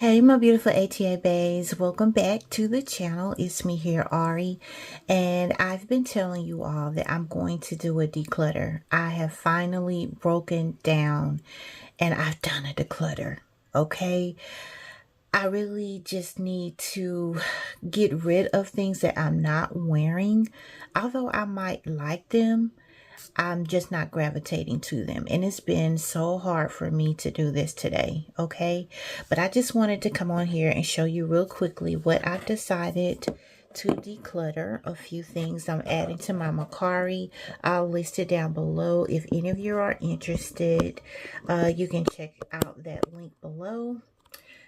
Hey my beautiful ATA bays, welcome back to the channel. It's me here, Ari, and I've been telling you all that I'm going to do a declutter. I have finally broken down and I've done a declutter, okay? I really just need to get rid of things that I'm not wearing. Although I might like them, I'm just not gravitating to them. And it's been so hard for me to do this today, okay? But I just wanted to come on here and show you real quickly what I've decided to declutter. A few things I'm adding to my Macari. I'll list it down below. If any of you are interested, you can check out that link below.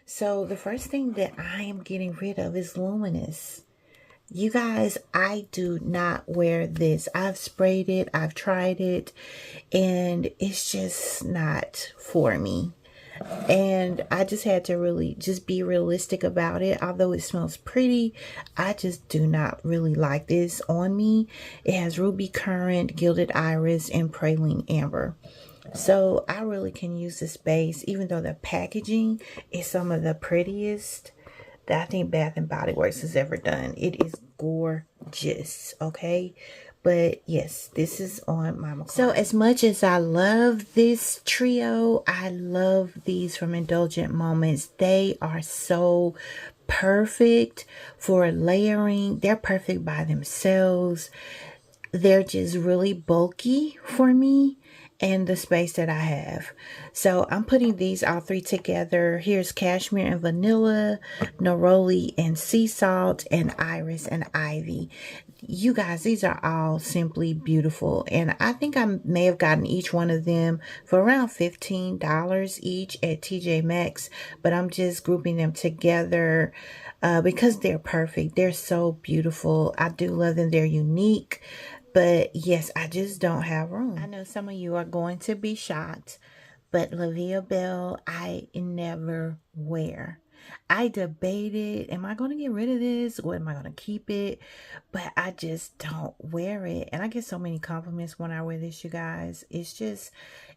So the first thing that I am getting rid of is Luminous. You guys, I do not wear this. I've sprayed it, I've tried it, and it's just not for me. And I just had to really just be realistic about it. Although it smells pretty, I just do not really like this on me. It has ruby currant, gilded iris, and praline amber. So I really can use this base, even though the packaging is some of the prettiest that I think Bath and Body Works has ever done. It is gorgeous, okay? But yes, this is on my Macari. So as much as I love this trio, I love these from Indulgent Moments. They are so perfect for layering. They're perfect by themselves. They're just really bulky for me and the space that I have. So I'm putting these all three together. Here's cashmere and vanilla, neroli and sea salt, and iris and ivy. You guys, these are all simply beautiful, and I think I may have gotten each one of them for around $15 each at TJ Maxx, but I'm just grouping them together because they're perfect. They're so beautiful. I do love them. They're unique. But yes, I just don't have room. I know some of you are going to be shocked, but La Vie Belle, I never wear. I debated, am I going to get rid of this or am I going to keep it? But I just don't wear it. And I get so many compliments when I wear this, you guys. It's just,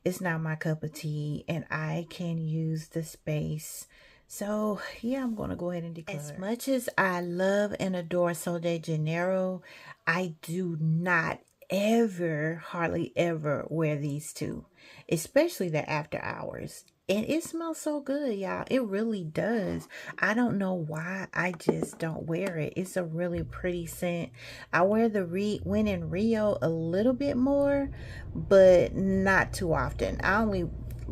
it's not my cup of tea, and I can use the space. So yeah, I'm going to go ahead and declutter. As much as I love and adore Sol de Janeiro, I do not ever, hardly ever wear these two, especially the after hours. And it smells so good, y'all. It really does. I don't know why I just don't wear it. It's a really pretty scent. I wear the When in Rio a little bit more, but not too often. I only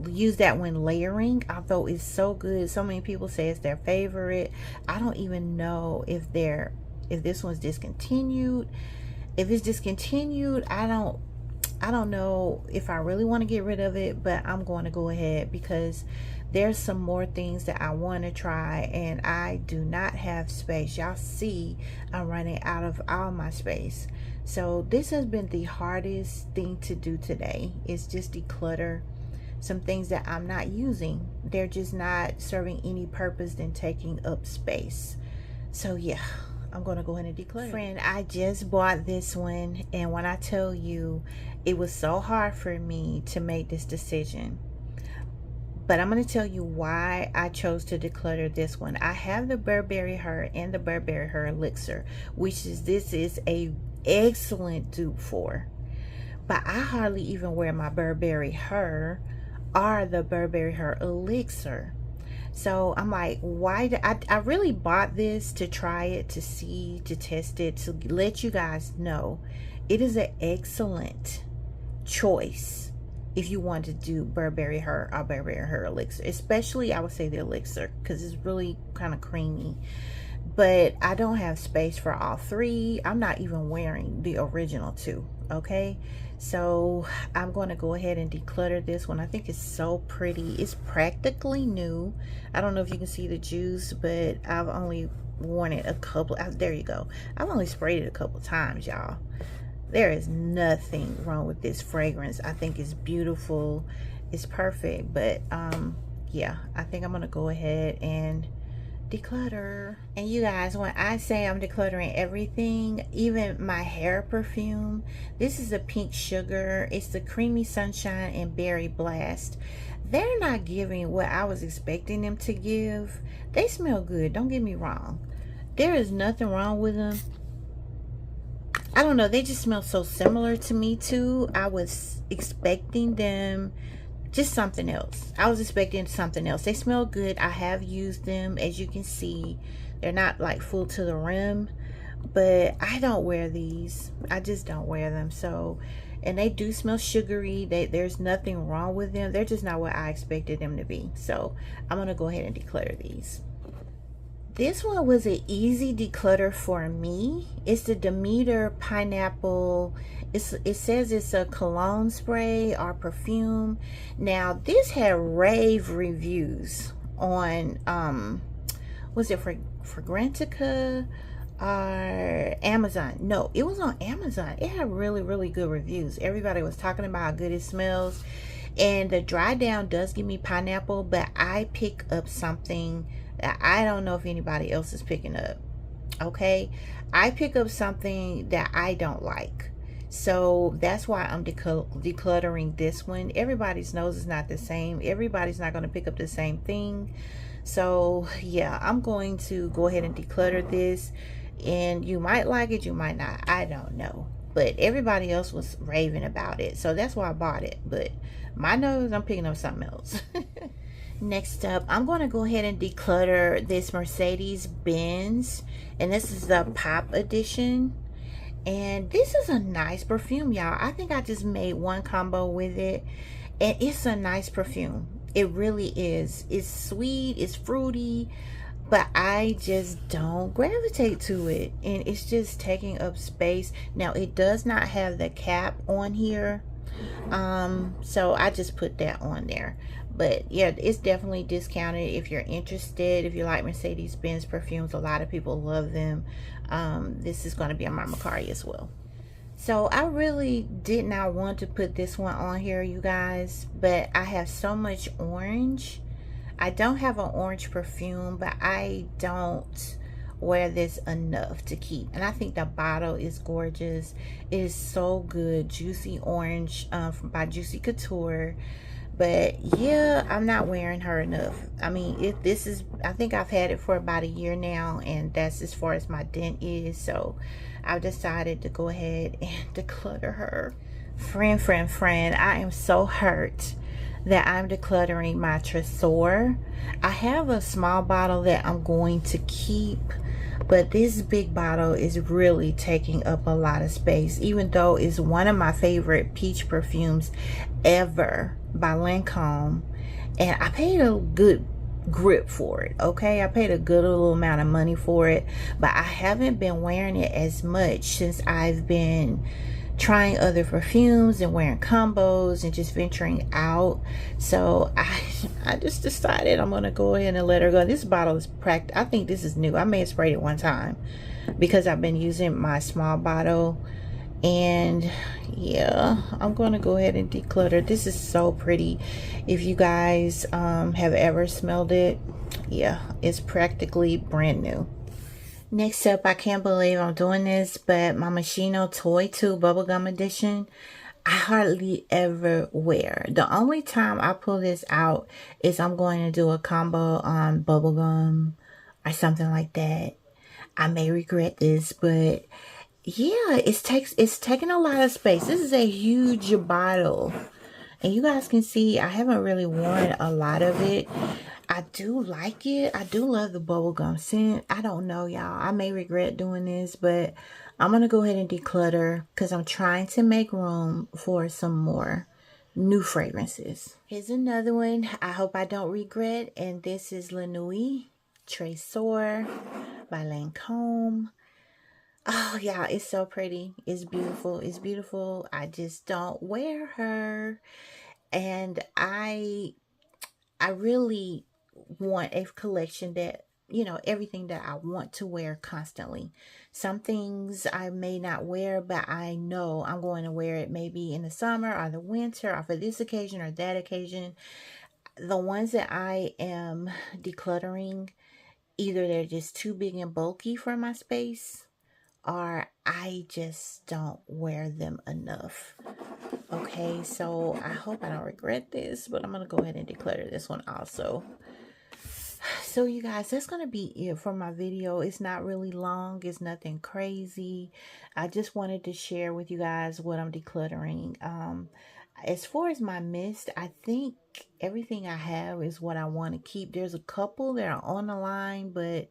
use that when layering, although it's so good. So many people say it's their favorite. I don't even know if this one's discontinued. If it's discontinued, I don't know if I really want to get rid of it, but I'm going to go ahead because there's some more things that I want to try, and I do not have space. Y'all see I'm running out of all my space. So this has been the hardest thing to do today, is just declutter some things that I'm not using. They're just not serving any purpose than taking up space. So yeah, I'm gonna go ahead and declutter. Friend, I just bought this one, and when I tell you, it was so hard for me to make this decision. But I'm going to tell you why I chose to declutter this one. I have the Burberry Her and the Burberry Her Elixir, which is, this is a excellent dupe for. But I hardly even wear my Burberry Her or the Burberry Her Elixir. So I'm like, why I really bought this to try it, to see, to test it, to let you guys know it is an excellent choice if you want to do Burberry Her or Burberry Her Elixir. Especially I would say the Elixir, because it's really kind of creamy. But I don't have space for all three. I'm not even wearing the original two, okay? So I'm going to go ahead and declutter this one. I think it's so pretty. It's practically new. I don't know if you can see the juice, but I've only worn it a couple. There you go. I've only sprayed it a couple times, y'all. There is nothing wrong with this fragrance. I think it's beautiful. It's perfect. But yeah, I think I'm going to go ahead and declutter. And you guys, when I say I'm decluttering everything, even my hair perfume, this is a pink sugar. It's the Creamy Sunshine and Berry Blast. they're not giving what I was expecting them to give. They smell good, don't get me wrong. There is nothing wrong with them. I don't know, they just smell so similar to me too. I was expecting them just something else. I was expecting something else. They smell good. I have used them. As you can see, they're not like full to the rim, but I don't wear these. I just don't wear them. So, and they do smell sugary. There's nothing wrong with them. They're just not what I expected them to be. So I'm gonna go ahead and declutter these. This one was an easy declutter for me. It's the Demeter Pineapple. It says it's a cologne spray or perfume. Now this had rave reviews on was it for Fragrantica or Amazon? No, it was on Amazon. It had really good reviews. Everybody was talking about how good it smells. And the dry down does give me pineapple, but I pick up something that I don't know if anybody else is picking up. Okay, I pick up something that I don't like, so that's why I'm decluttering this one. Everybody's nose is not the same. Everybody's not going to pick up the same thing. So yeah, I'm going to go ahead and declutter this, and you might like it, you might not, I don't know, but everybody else was raving about it, so that's why I bought it. But my nose, I'm picking up something else. Next up, I'm going to go ahead and declutter this Mercedes-Benz, and this is the Pop Edition. And this is a nice perfume, y'all. I think I just made one combo with it, and it's a nice perfume. It really is. It's sweet, it's fruity, but I just don't gravitate to it, and it's just taking up space. Now, it does not have the cap on here, so I just put that on there. But yeah, it's definitely discounted. If you're interested, if you like Mercedes-Benz perfumes, a lot of people love them. This is going to be on my Mercari as well. So I really did not want to put this one on here, you guys, but I have so much orange. I don't have an orange perfume, but I don't wear this enough to keep. And I think the bottle is gorgeous. It is so good. Juicy Orange by Juicy Couture. But yeah, I'm not wearing her enough. I mean, if this is, I think I've had it for about a year now, and that's as far as my dent is. So I've decided to go ahead and declutter her. Friend, I am so hurt that I'm decluttering my Tresor. I have a small bottle that I'm going to keep, but this big bottle is really taking up a lot of space, even though it's one of my favorite peach perfumes ever by Lancome, and I paid a good grip for it. Okay, I paid a good little amount of money for it, but I haven't been wearing it as much since I've been trying other perfumes and wearing combos and just venturing out. So I just decided I'm gonna go ahead and let her go. This bottle is I think this is new. I may have sprayed it one time because I've been using my small bottle. And yeah, I'm gonna go ahead and declutter. This is so pretty. If you guys have ever smelled it, yeah, it's practically brand new. Next up, I can't believe I'm doing this, but my Machino Toy 2 Bubblegum Edition, I hardly ever wear. The only time I pull this out is I'm going to do a combo on bubblegum or something like that. I may regret this, but yeah, it's taking a lot of space. This is a huge bottle, and you guys can see I haven't really worn a lot of it. I do like it. I do love the bubblegum scent. I don't know, y'all. I may regret doing this, but I'm going to go ahead and declutter because I'm trying to make room for some more new fragrances. Here's another one I hope I don't regret, and this is La Nuit Tresor by Lancome. Oh, yeah, it's so pretty. It's beautiful. It's beautiful. I just don't wear her. And I really want a collection that, you know, everything that I want to wear constantly. Some things I may not wear, but I know I'm going to wear it maybe in the summer or the winter or for this occasion or that occasion. The ones that I am decluttering, either they're just too big and bulky for my space, or I just don't wear them enough. Okay, so I hope I don't regret this, but I'm going to go ahead and declutter this one also. So you guys, that's going to be it for my video. It's not really long. It's nothing crazy. I just wanted to share with you guys what I'm decluttering. As far as my mist, I think everything I have is what I want to keep. There's a couple that are on the line, but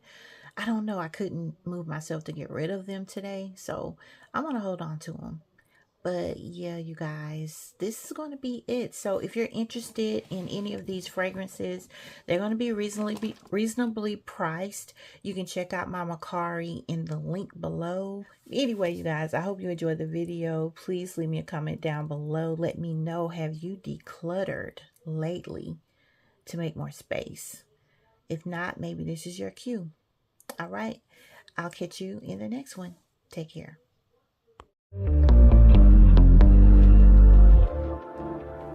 I don't know. I couldn't move myself to get rid of them today. So I'm going to hold on to them. But yeah, you guys, this is going to be it. So if you're interested in any of these fragrances, they're going to be reasonably priced. You can check out my Macari in the link below. Anyway, you guys, I hope you enjoyed the video. Please leave me a comment down below. Let me know, have you decluttered lately to make more space? If not, maybe this is your cue. All right, I'll catch you in the next one. Take care.